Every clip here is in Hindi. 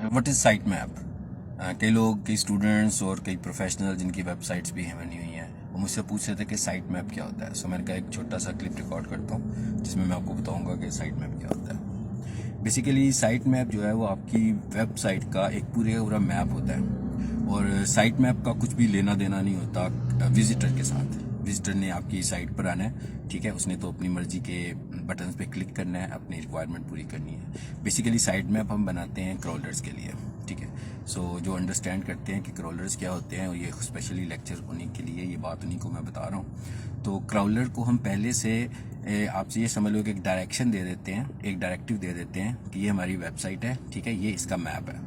What is site map? कई लोग, कई स्टूडेंट्स और कई प्रोफेशनल जिनकी वेबसाइट्स भी बनी हुई हैं, वो मुझसे पूछ रहे थे कि साइट मैप क्या होता है। सो मैंने कहा एक छोटा सा क्लिप रिकॉर्ड करता हूँ जिसमें मैं आपको बताऊँगा कि साइट मैप क्या होता है। बेसिकली साइट मैप जो है वो आपकी वेबसाइट का एक पूरे का पूरा मैप होता है, और साइट मैप का कुछ भी लेना देना नहीं होता विजिटर के साथ। विजिटर ने आपकी साइट पर आना है, ठीक है, उसने तो अपनी मर्जी के बटन्स पे क्लिक करना है, अपनी रिक्वायरमेंट पूरी करनी है। बेसिकली साइट मैप हम बनाते हैं क्रॉलर्स के लिए, ठीक है। सो जो अंडरस्टैंड करते हैं कि क्रॉलर्स क्या होते हैं, और ये स्पेशली लेक्चर उन्हीं के लिए, ये बात उन्हीं को मैं बता रहा हूँ। तो क्रॉलर को हम पहले से आपसे ये समझ लो कि एक डायरेक्शन दे देते हैं, एक डायरेक्टिव दे देते हैं कि ये हमारी वेबसाइट है, ठीक है, ये इसका मैप है।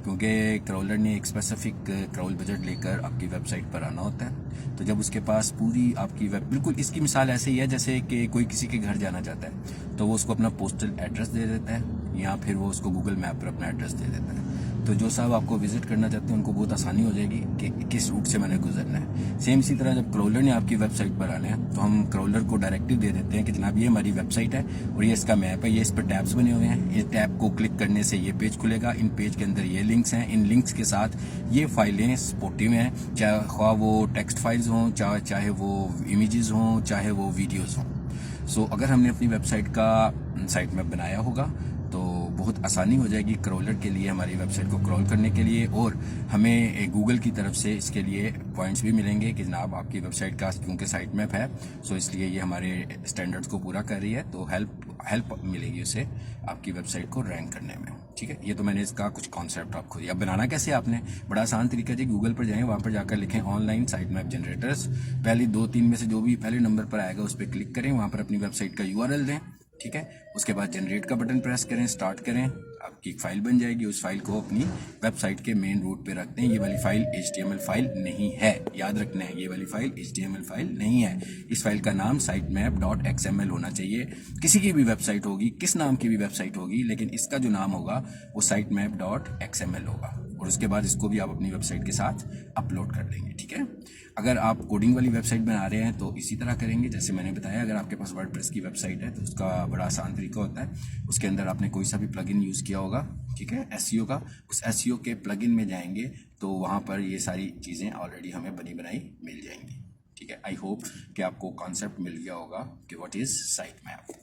क्योंकि क्रॉलर ने एक स्पेसिफिक क्रॉल बजट लेकर आपकी वेबसाइट पर आना होता है। तो जब उसके पास पूरी आपकी वेब, बिल्कुल इसकी मिसाल ऐसे ही है जैसे कि कोई किसी के घर जाना चाहता है तो वो उसको अपना पोस्टल एड्रेस दे देता है, या फिर वो उसको गूगल मैप पर अपना एड्रेस दे देता है। तो जो साहब आपको विजिट करना चाहते हैं उनको बहुत आसानी हो जाएगी कि किस रूट से मैंने गुजरना है। सेम इसी तरह जब क्रॉलर ने आपकी वेबसाइट पर आना है तो हम क्रॉलर को डायरेक्टिव दे देते हैं कि जनाब ये हमारी वेबसाइट है और ये इसका मैप है, ये इस पर टैब्स बने हुए हैं, ये टैब को क्लिक करने से ये पेज खुलेगा, इन पेज के अंदर ये लिंक्स हैं, इन लिंक्स के साथ ये फाइलें सपोर्टिव हैं, चाहे ख्वाह वो टेक्स्ट फाइल्स हों, चाहे वो इमेजेस हों, चाहे वो वीडियोज़ हों। सो अगर हमने अपनी वेबसाइट का साइट मैप बनाया होगा तो बहुत आसानी हो जाएगी क्रॉलर के लिए हमारी वेबसाइट को क्रॉल करने के लिए, और हमें गूगल की तरफ से इसके लिए पॉइंट्स भी मिलेंगे कि जनाब आपकी वेबसाइट का क्योंकि साइट मैप है, सो इसलिए ये हमारे स्टैंडर्ड्स को पूरा कर रही है, तो हेल्प मिलेगी उसे आपकी वेबसाइट को रैंक करने में, ठीक है। ये तो मैंने इसका कुछ कॉन्सेप्ट आपको दिया। बनाना कैसे आपने, बड़ा आसान तरीका जी, गूगल पर जाएं, वहाँ पर जाकर लिखें ऑनलाइन साइट मैप जनरेटर्स, पहले 2-3 में से जो भी पहले नंबर पर आएगा उस पर क्लिक करें, वहाँ पर अपनी वेबसाइट का यूआरएल दें, ठीक है। उसके बाद जनरेट का बटन प्रेस करें, स्टार्ट करें, आपकी एक फाइल बन जाएगी। उस फाइल को अपनी वेबसाइट के मेन रूट पे रखते हैं। ये वाली फाइल HTML फाइल नहीं है, याद रखना है, ये वाली फाइल HTML फाइल नहीं है। इस फाइल का नाम sitemap.xml होना चाहिए। किसी की भी वेबसाइट होगी, किस नाम की भी वेबसाइट होगी, लेकिन इसका जो नाम होगा वो sitemap.xml होगा, और उसके बाद इसको भी आप अपनी वेबसाइट के साथ अपलोड कर देंगे, ठीक है। अगर आप कोडिंग वाली वेबसाइट बना रहे हैं तो इसी तरह करेंगे जैसे मैंने बताया। अगर आपके पास वर्डप्रेस की वेबसाइट है तो उसका बड़ा आसान तरीका होता है, उसके अंदर आपने कोई सा भी प्लगइन यूज़ किया होगा, ठीक है, SEO का, उस SEO के प्लगइन में जाएंगे तो वहाँ पर ये सारी चीज़ें ऑलरेडी हमें बनी बनाई मिल जाएंगी, ठीक है। आई होप कि आपको कॉन्सेप्ट मिल गया होगा कि व्हाट इज़ साइट मैप।